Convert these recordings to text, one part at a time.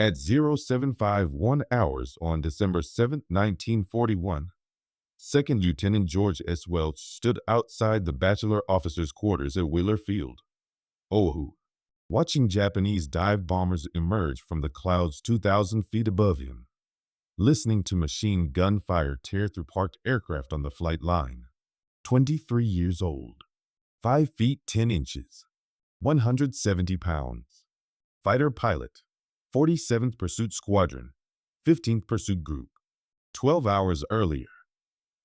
At 0751 hours on December 7, 1941, Second Lieutenant George S. Welch stood outside the bachelor officers' quarters at Wheeler Field, Oahu, watching Japanese dive bombers emerge from the clouds 2,000 feet above him, listening to machine gun fire tear through parked aircraft on the flight line. 23 years old, 5 feet 10 inches, 170 pounds, fighter pilot, 47th Pursuit Squadron, 15th Pursuit Group. 12 hours earlier,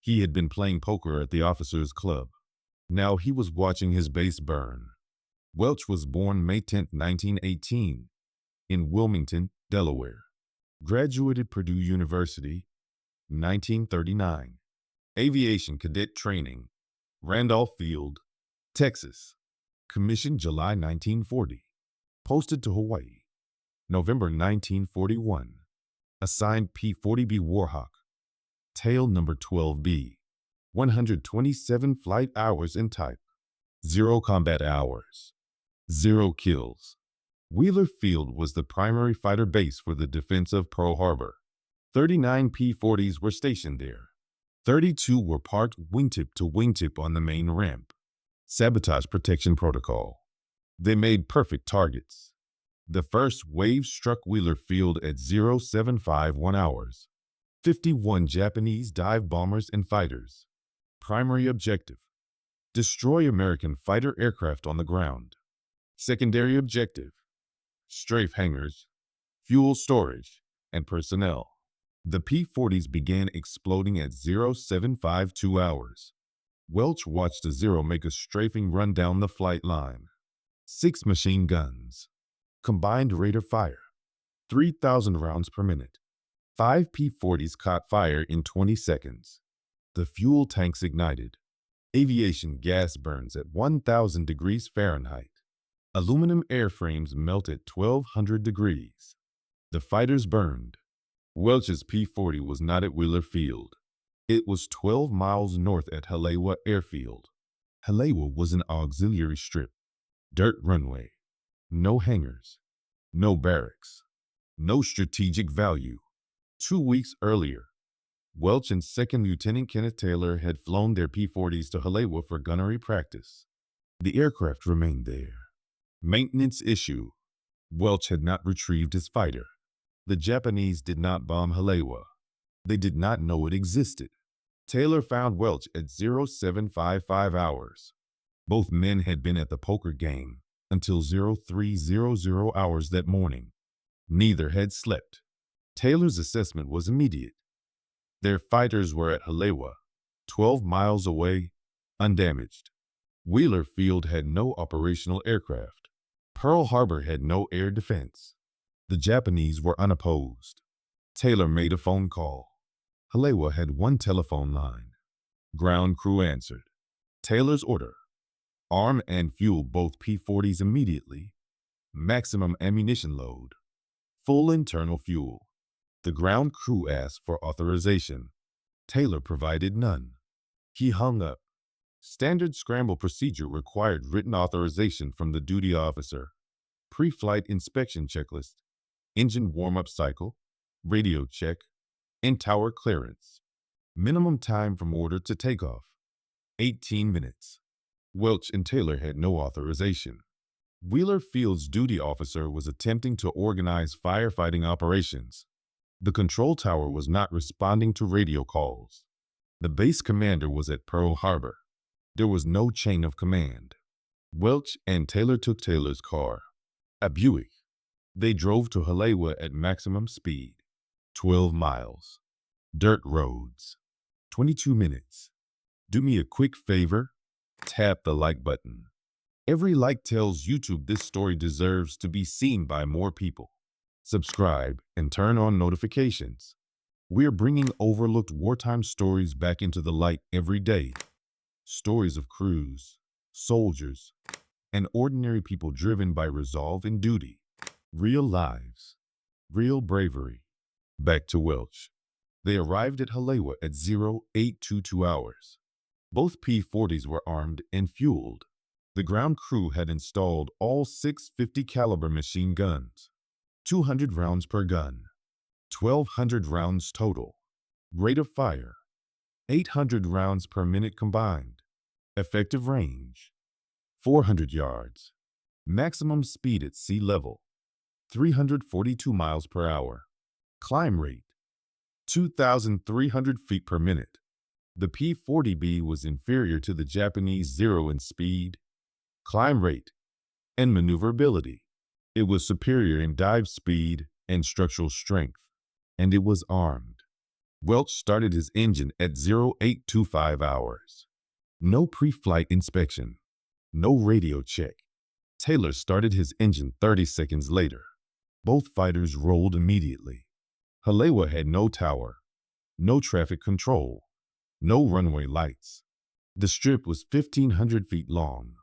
he had been playing poker at the officers' club. Now he was watching his base burn. Welch was born May 10, 1918, in Wilmington, Delaware. Graduated Purdue University, 1939. Aviation cadet training, Randolph Field, Texas. Commissioned July 1940. Posted to Hawaii, November 1941. Assigned P-40B Warhawk. Tail number 12B. 127 flight hours in type. 0 combat hours. 0 kills. Wheeler Field was the primary fighter base for the defense of Pearl Harbor. 39 P-40s were stationed there. 32 were parked wingtip to wingtip on the main ramp. Sabotage protection protocol. They made perfect targets. The first wave struck Wheeler Field at 0751 hours. 51 Japanese dive bombers and fighters. Primary objective: destroy American fighter aircraft on the ground. Secondary objective: strafe hangars, fuel storage, and personnel. The P-40s began exploding at 0752 hours. Welch watched the Zero make a strafing run down the flight line. 6 machine guns. Combined rate of fire, 3,000 rounds per minute. 5 P-40s caught fire in 20 seconds. The fuel tanks ignited. Aviation gas burns at 1,000 degrees Fahrenheit. Aluminum airframes melt at 1,200 degrees. The fighters burned. Welch's P-40 was not at Wheeler Field. It was 12 miles north at Halewa Airfield. Halewa was an auxiliary strip. Dirt runway. No hangars. No barracks. No strategic value. 2 weeks earlier, Welch and Second Lieutenant Kenneth Taylor had flown their P-40s to Halewa for gunnery practice. The aircraft remained there. Maintenance issue. Welch had not retrieved his fighter. The Japanese did not bomb Halewa. They did not know it existed. Taylor found Welch at 0755 hours. Both men had been at the poker game until 0300 hours that morning. Neither had slept. Taylor's assessment was immediate. Their fighters were at Halewa, 12 miles away, undamaged. Wheeler Field had no operational aircraft. Pearl Harbor had no air defense. The Japanese were unopposed. Taylor made a phone call. Halewa had 1 telephone line. Ground crew answered. Taylor's order: arm and fuel both P-40s immediately. Maximum ammunition load. Full internal fuel. The ground crew asked for authorization. Taylor provided none. He hung up. Standard scramble procedure required written authorization from the duty officer. Pre-flight inspection checklist. Engine warm-up cycle. Radio check. And tower clearance. Minimum time from order to takeoff: 18 minutes. Welch and Taylor had no authorization. Wheeler Field's duty officer was attempting to organize firefighting operations. The control tower was not responding to radio calls. The base commander was at Pearl Harbor. There was no chain of command. Welch and Taylor took Taylor's car, a Buick. They drove to Halewa at maximum speed, 12 miles. Dirt roads. 22 minutes. Do me a quick favor. Tap the like button. Every like tells YouTube this story deserves to be seen by more people. Subscribe and turn on notifications. We're bringing overlooked wartime stories back into the light every day. Stories of crews, soldiers, and ordinary people driven by resolve and duty. Real lives. Real bravery. Back to Welch. They arrived at Halewa at 0822 hours. Both P-40s were armed and fueled. The ground crew had installed all 6 50 caliber machine guns. 200 rounds per gun, 1,200 rounds total. Rate of fire, 800 rounds per minute combined. Effective range, 400 yards. Maximum speed at sea level, 342 miles per hour. Climb rate, 2,300 feet per minute. The P-40B was inferior to the Japanese Zero in speed, climb rate, and maneuverability. It was superior in dive speed and structural strength, and it was armed. Welch started his engine at 0825 hours. No pre-flight inspection, no radio check. Taylor started his engine 30 seconds later. Both fighters rolled immediately. Halewa had no tower, no traffic control, no runway lights. The strip was 1,500 feet long.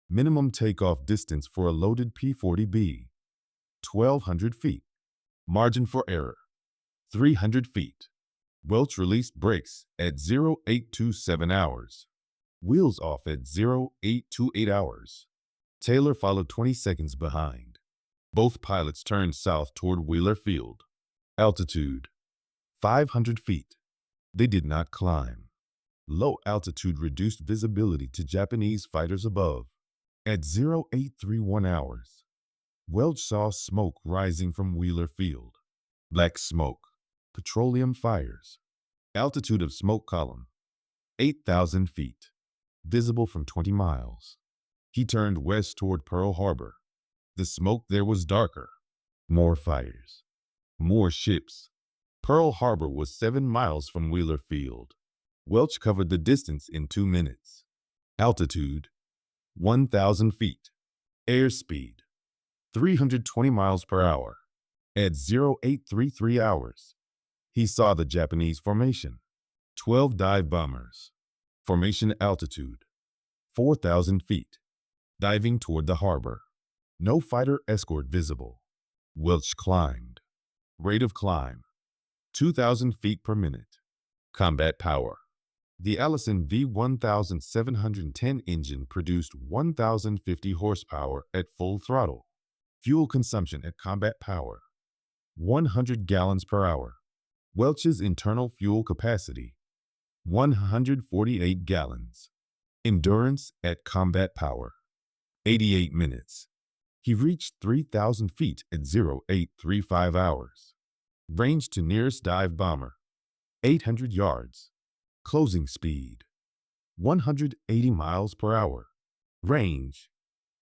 Minimum takeoff distance for a loaded P-40B, 1,200 feet. Margin for error, 300 feet. Welch released brakes at 0827 hours. Wheels off at 0828 hours. Taylor followed 20 seconds behind. Both pilots turned south toward Wheeler Field. Altitude, 500 feet. They did not climb. Low altitude reduced visibility to Japanese fighters above. At 0831 hours, Welch saw smoke rising from Wheeler Field. Black smoke, petroleum fires. Altitude of smoke column, 8,000 feet. Visible from 20 miles. He turned west toward Pearl Harbor. The smoke there was darker. More fires. More ships. Pearl Harbor was 7 miles from Wheeler Field. Welch covered the distance in 2 minutes. Altitude, 1,000 feet. Airspeed, 320 miles per hour. At 0833 hours, he saw the Japanese formation. 12 dive bombers. Formation altitude, 4,000 feet. Diving toward the harbor. No fighter escort visible. Welch climbed. Rate of climb, 2,000 feet per minute. Combat power. The Allison V1710 engine produced 1,050 horsepower at full throttle. Fuel consumption at combat power, 100 gallons per hour. Welch's internal fuel capacity, 148 gallons. Endurance at combat power, 88 minutes. He reached 3,000 feet at 0835 hours. Range to nearest dive bomber, 800 yards. Closing speed, 180 miles per hour. Range,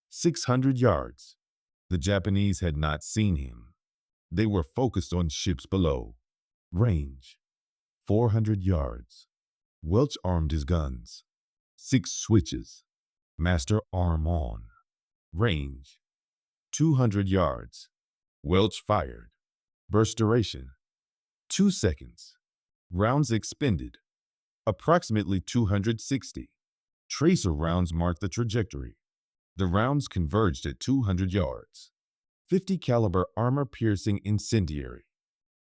600 yards. The Japanese had not seen him. They were focused on ships below. Range, 400 yards. Welch armed his guns. 6 switches. Master arm on. Range, 200 yards. Welch fired. Burst duration, 2 seconds. Rounds expended, approximately 260. Tracer rounds marked the trajectory. The rounds converged at 200 yards. 50 caliber armor-piercing incendiary.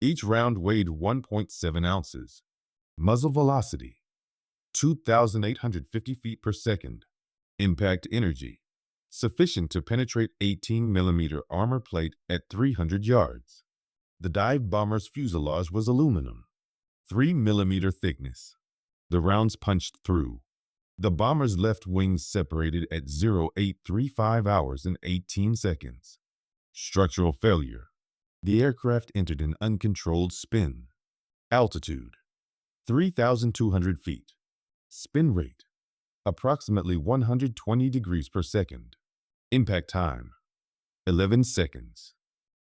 Each round weighed 1.7 ounces. Muzzle velocity, 2,850 feet per second. Impact energy, sufficient to penetrate 18mm armor plate at 300 yards. The dive bomber's fuselage was aluminum, 3mm thickness. The rounds punched through. The bomber's left wings separated at 0835 hours and 18 seconds. Structural failure. The aircraft entered an uncontrolled spin. Altitude, 3,200 feet. Spin rate, approximately 120 degrees per second. Impact time, 11 seconds.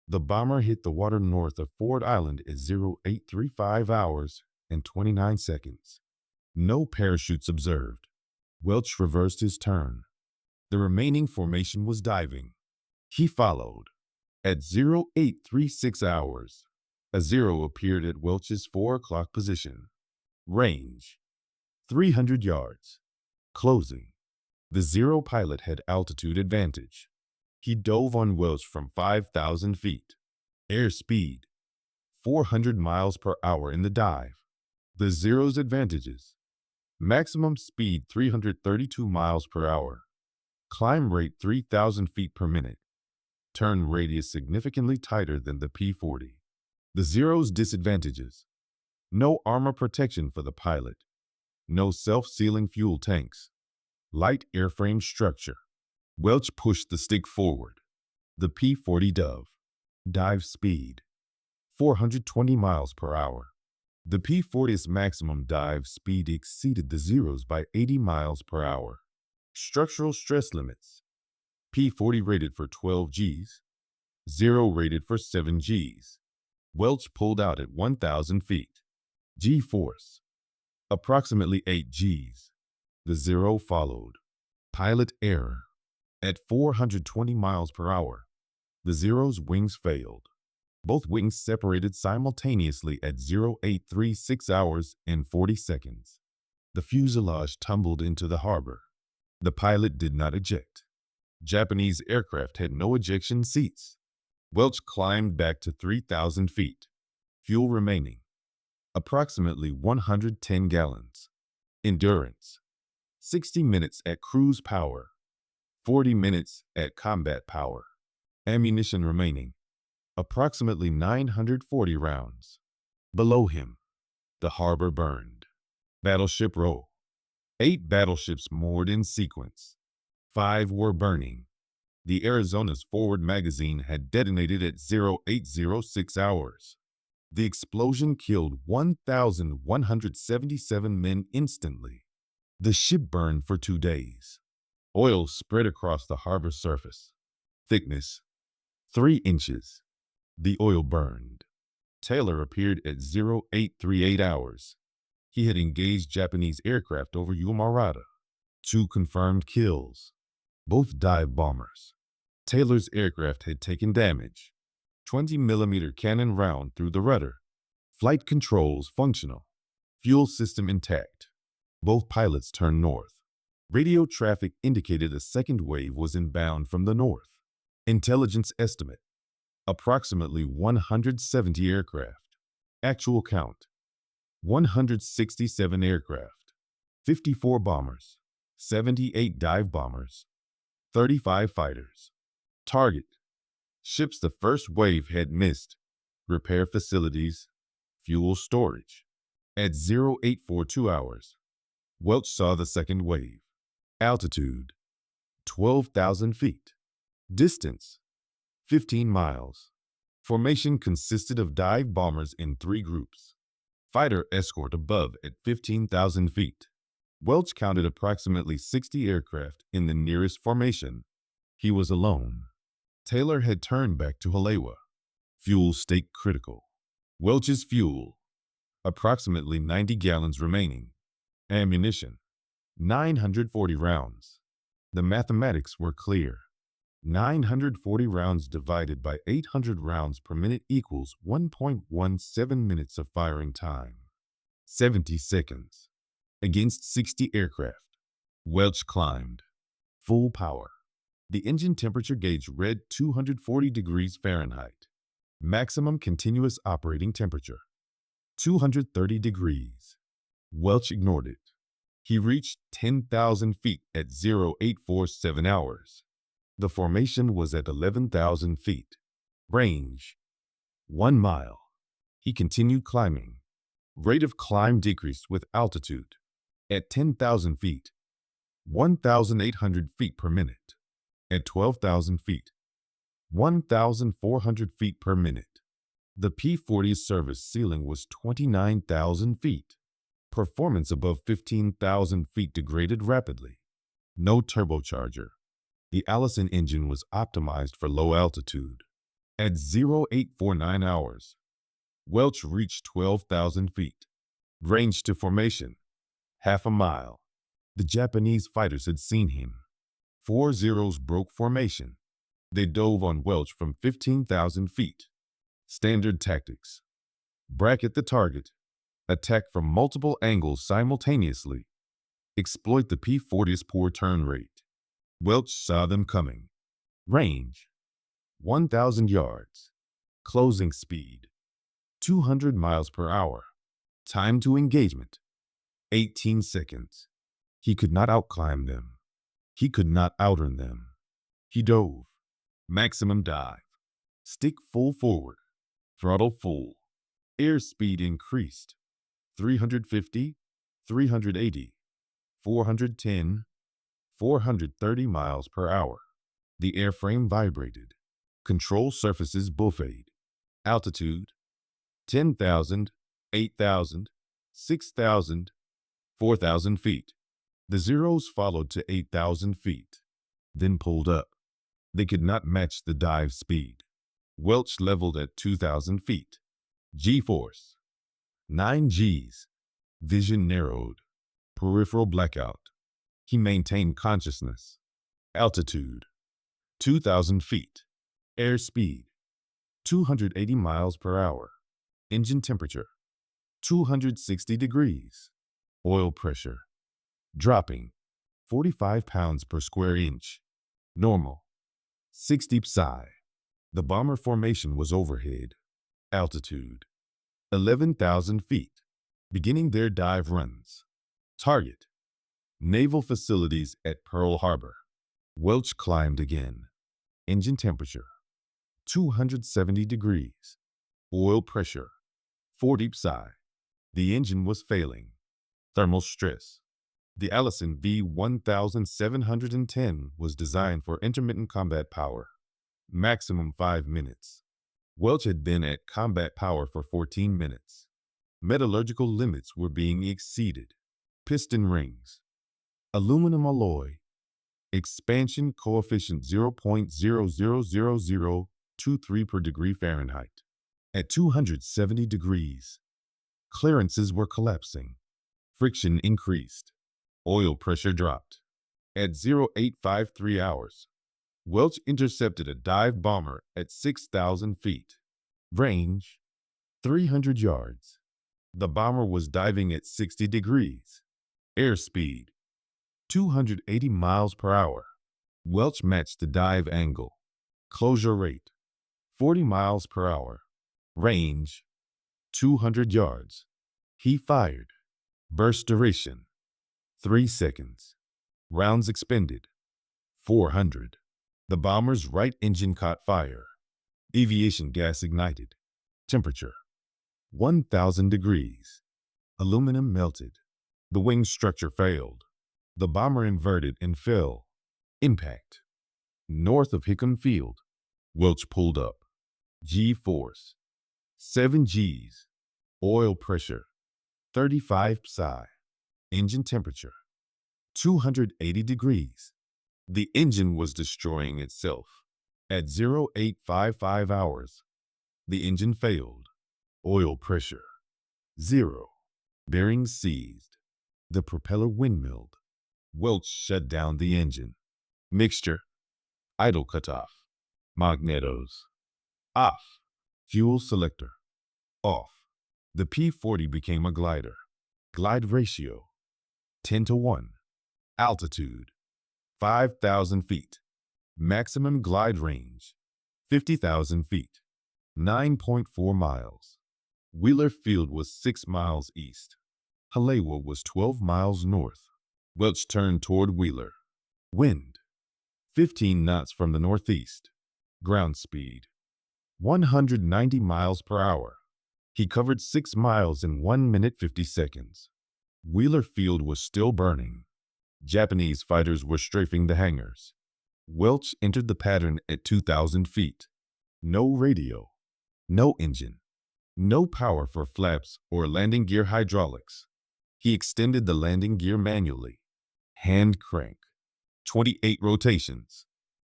The bomber hit the water north of Ford Island at 0835 hours and 29 seconds. No parachutes observed. Welch reversed his turn. The remaining formation was diving. He followed. At 0836 hours, a 0 appeared at Welch's 4 o'clock position. Range, 300 yards. Closing. The 0 pilot had altitude advantage. He dove on Welch from 5,000 feet. Airspeed, 400 miles per hour in the dive. The 0's advantages. Maximum speed 332 miles per hour. Climb rate 3,000 feet per minute. Turn radius significantly tighter than the P-40. The Zero's disadvantages: no armor protection for the pilot, no self-sealing fuel tanks, light airframe structure. Welch pushed the stick forward. The P-40 Dove. Dive speed: 420 miles per hour. The P-40's maximum dive speed exceeded the Zero's by 80 miles per hour. Structural stress limits: P-40 rated for 12 Gs, Zero rated for 7 Gs. Welch pulled out at 1,000 feet. G-force: approximately 8 Gs. The Zero followed. Pilot error: at 420 miles per hour, the Zero's wings failed. Both wings separated simultaneously at 0836 hours and 40 seconds. The fuselage tumbled into the harbor. The pilot did not eject. Japanese aircraft had no ejection seats. Welch climbed back to 3,000 feet. Fuel remaining: approximately 110 gallons. Endurance: 60 minutes at cruise power, 40 minutes at combat power. Ammunition remaining: approximately 940 rounds. Below him, the harbor burned. Battleship row: 8 battleships moored in sequence. 5 were burning. The Arizona's forward magazine had detonated at 0806 hours. The explosion killed 1,177 men instantly. The ship burned for 2 days. Oil spread across the harbor surface. Thickness: 3 inches. The oil burned. Taylor appeared at 0838 hours. He had engaged Japanese aircraft over Armada. 2 confirmed kills, both dive bombers. Taylor's aircraft had taken damage. 20-millimeter cannon round through the rudder. Flight controls functional. Fuel system intact. Both pilots turned north. Radio traffic indicated a second wave was inbound from the north. Intelligence estimate: approximately 170 aircraft. Actual count: 167 aircraft. 54 bombers, 78 dive bombers, 35 fighters. Target: ships the first wave had missed. Repair facilities, fuel storage. At 0842 hours, Welch saw the second wave. Altitude: 12,000 feet. Distance: 15 miles. Formation consisted of dive bombers in 3 groups. Fighter escort above at 15,000 feet. Welch counted approximately 60 aircraft in the nearest formation. He was alone. Taylor had turned back to Halewa. Fuel stake critical. Welch's fuel: approximately 90 gallons remaining. Ammunition: 940 rounds. The mathematics were clear. 940 rounds divided by 800 rounds per minute equals 1.17 minutes of firing time. 70 seconds. Against 60 aircraft. Welch climbed. Full power. The engine temperature gauge read 240 degrees Fahrenheit. Maximum continuous operating temperature: 230 degrees. Welch ignored it. He reached 10,000 feet at 0847 hours. The formation was at 11,000 feet. Range: 1 mile. He continued climbing. Rate of climb decreased with altitude. At 10,000 feet, 1,800 feet per minute. At 12,000 feet, 1,400 feet per minute. The P-40's service ceiling was 29,000 feet. Performance above 15,000 feet degraded rapidly. No turbocharger. The Allison engine was optimized for low altitude. At 0849 hours, Welch reached 12,000 feet. Range to formation: half a mile. The Japanese fighters had seen him. 4 Zeros broke formation. They dove on Welch from 15,000 feet. Standard tactics: bracket the target, attack from multiple angles simultaneously, exploit the P-40's poor turn rate. Welch saw them coming. Range: 1,000 yards. Closing speed: 200 miles per hour. Time to engagement: 18 seconds. He could not outclimb them. He could not outrun them. He dove. Maximum dive. Stick full forward. Throttle full. Airspeed increased. 350, 380, 410, 430 miles per hour. The airframe vibrated. Control surfaces buffeted. Altitude 10,000, 8,000, 6,000, 4,000 feet. The zeros followed to 8,000 feet, then pulled up. They could not match the dive speed. Welch leveled at 2,000 feet. G-force 9 Gs. Vision narrowed. Peripheral blackout. He maintained consciousness. Altitude 2,000 feet. Airspeed 280 miles per hour. Engine temperature 260 degrees. Oil pressure dropping 45 pounds per square inch. Normal 60 psi. The bomber formation was overhead. Altitude 11,000 feet. Beginning their dive runs. Target naval facilities at Pearl Harbor. Welch climbed again. Engine temperature 270 degrees. Oil pressure 40 psi. The engine was failing. Thermal stress. The Allison V-1710 was designed for intermittent combat power. Maximum 5 minutes. Welch had been at combat power for 14 minutes. Metallurgical limits were being exceeded. Piston rings. Aluminum alloy. Expansion coefficient 0.000023 per degree Fahrenheit. At 270 degrees, clearances were collapsing. Friction increased. Oil pressure dropped. At 0853 hours, Welch intercepted a dive bomber at 6,000 feet. Range 300 yards. The bomber was diving at 60 degrees. Airspeed 280 miles per hour. Welch matched the dive angle. Closure rate 40 miles per hour. Range 200 yards. He fired. Burst duration 3 seconds. Rounds expended 400. The bomber's right engine caught fire. Aviation gas ignited. Temperature 1,000 degrees. Aluminum melted. The wing structure failed. The bomber inverted and fell. Impact north of Hickam Field. Welch pulled up. G-force 7 Gs. Oil pressure 35 psi. Engine temperature 280 degrees. The engine was destroying itself. At 0855 hours, the engine failed. Oil pressure 0. Bearings seized. The propeller windmilled. Welch shut down the engine. Mixture idle cutoff. Magnetos off. Fuel selector off. The P-40 became a glider. Glide ratio 10:1. Altitude 5,000 feet. Maximum glide range 50,000 feet. 9.4 miles. Wheeler Field was 6 miles east. Halewa was 12 miles north. Welch turned toward Wheeler. Wind 15 knots from the northeast. Ground speed 190 miles per hour. He covered 6 miles in 1 minute 50 seconds. Wheeler Field was still burning. Japanese fighters were strafing the hangars. Welch entered the pattern at 2,000 feet. No radio. No engine. No power for flaps or landing gear hydraulics. He extended the landing gear manually. Hand crank. 28 rotations.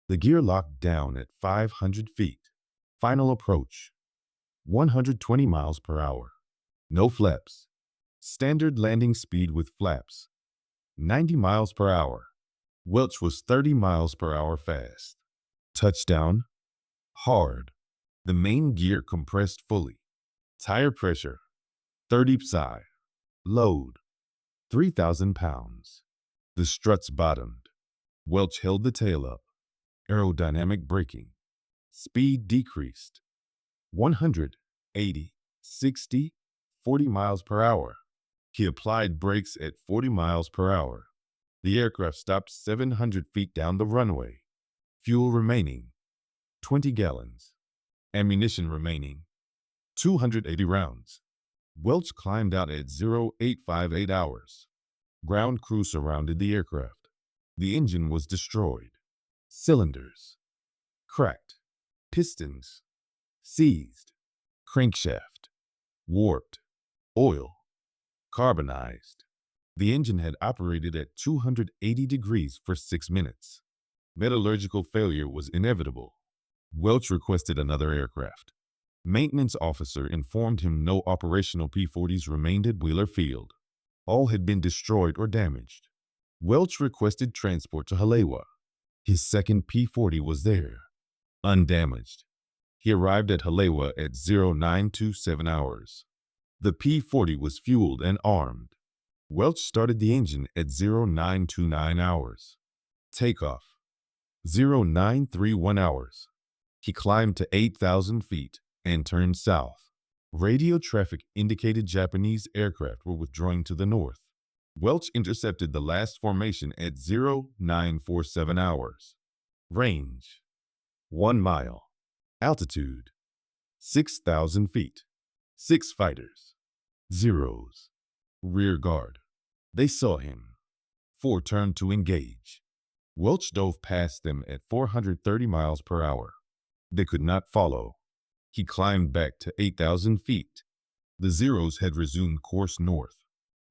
The gear locked down at 500 feet. Final approach. 120 miles per hour. No flaps. Standard landing speed with flaps. 90 miles per hour. Welch was 30 miles per hour fast. Touchdown. Hard. The main gear compressed fully. Tire pressure 30 psi. Load 3,000 pounds. The struts bottomed. Welch held the tail up. Aerodynamic braking. Speed decreased. 100, 80, 60, 40 miles per hour. He applied brakes at 40 miles per hour. The aircraft stopped 700 feet down the runway. Fuel remaining 20 gallons. Ammunition remaining, 280 rounds. Welch climbed out at 0858 hours. Ground crew surrounded the aircraft. The engine was destroyed. Cylinders cracked. Pistons seized. Crankshaft warped. Oil carbonized. The engine had operated at 280 degrees for 6 minutes. Metallurgical failure was inevitable. Welch requested another aircraft. Maintenance officer informed him no operational P-40s remained at Wheeler Field. All had been destroyed or damaged. Welch requested transport to Halewa. His second P-40 was there, undamaged. He arrived at Halewa at 0927 hours. The P-40 was fueled and armed. Welch started the engine at 0929 hours. Takeoff, 0931 hours. He climbed to 8,000 feet and turned south. Radio traffic indicated Japanese aircraft were withdrawing to the north. Welch intercepted the last formation at 0947 hours. Range, 1 mile. Altitude, 6,000 feet. 6 fighters. Zeros. Rear guard. They saw him. 4 turned to engage. Welch dove past them at 430 miles per hour. They could not follow. He climbed back to 8,000 feet. The Zeros had resumed course north.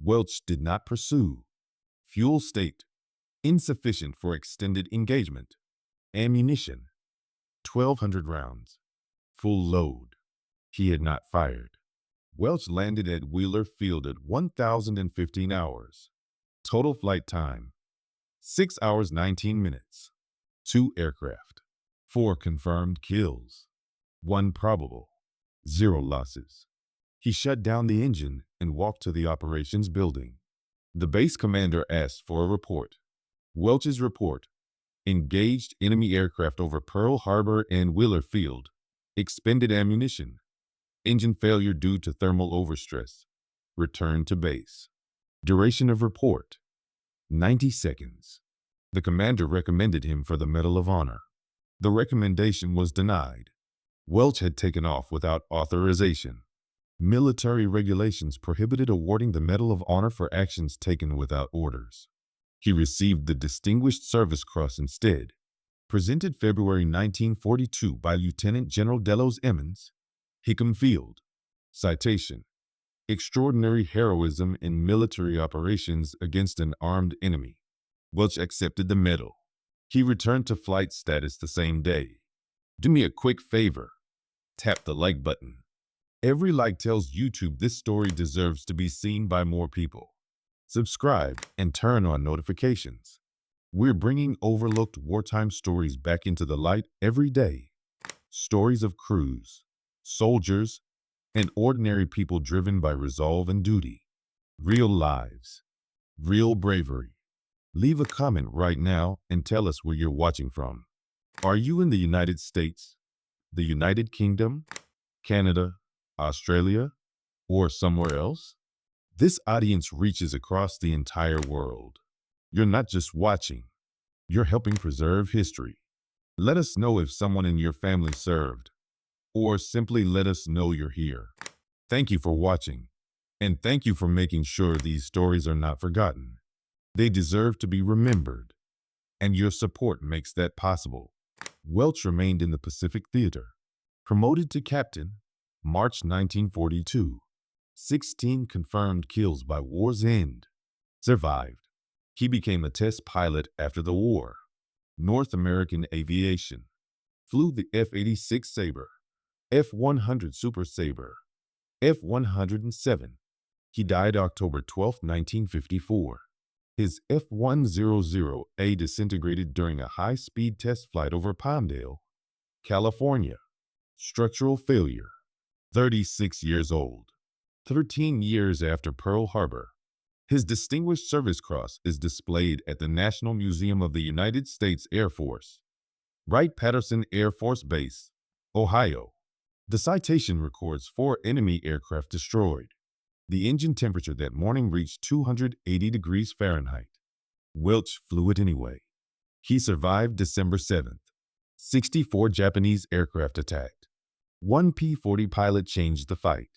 Welch did not pursue. Fuel state, insufficient for extended engagement. Ammunition, 1,200 rounds. Full load. He had not fired. Welch landed at Wheeler Field at 1,015 hours. Total flight time, 6 hours 19 minutes. 2 aircraft. 4 confirmed kills. 1 probable. 0 losses. He shut down the engine and walked to the operations building. The base commander asked for a report. Welch's report: engaged enemy aircraft over Pearl Harbor and Wheeler Field. Expended ammunition. Engine failure due to thermal overstress. Return to base. Duration of report: 90 seconds. The commander recommended him for the Medal of Honor. The recommendation was denied. Welch had taken off without authorization. Military regulations prohibited awarding the Medal of Honor for actions taken without orders. He received the Distinguished Service Cross instead. Presented February 1942 by Lieutenant General Delos Emmons, Hickam Field. Citation: extraordinary heroism in military operations against an armed enemy. Welch accepted the medal. He returned to flight status the same day. Do me a quick favor. Tap the like button. Every like tells YouTube this story deserves to be seen by more people. Subscribe and turn on notifications. We're bringing overlooked wartime stories back into the light every day. Stories of crews, soldiers, and ordinary people driven by resolve and duty. Real lives, real bravery. Leave a comment right now and tell us where you're watching from. Are you in the United States, the United Kingdom, Canada, Australia, or somewhere else? This audience reaches across the entire world. You're not just watching, you're helping preserve history. Let us know if someone in your family served, or simply let us know you're here. Thank you for watching, and thank you for making sure these stories are not forgotten. They deserve to be remembered, and your support makes that possible. Welch remained in the Pacific Theater. Promoted to captain, March 1942. 16 confirmed kills by war's end. Survived. He became a test pilot after the war. North American Aviation. Flew the F-86 Sabre, F-100 Super Sabre, F-107. He died October 12, 1954. His F-100A disintegrated during a high-speed test flight over Palmdale, California. Structural failure. 36 years old. 13 years after Pearl Harbor. His Distinguished Service Cross is displayed at the National Museum of the United States Air Force, Wright-Patterson Air Force Base, Ohio. The citation records 4 enemy aircraft destroyed. The engine temperature that morning reached 280 degrees Fahrenheit. Welch flew it anyway. He survived December 7th. 64 Japanese aircraft attacked. One P-40 pilot changed the fight.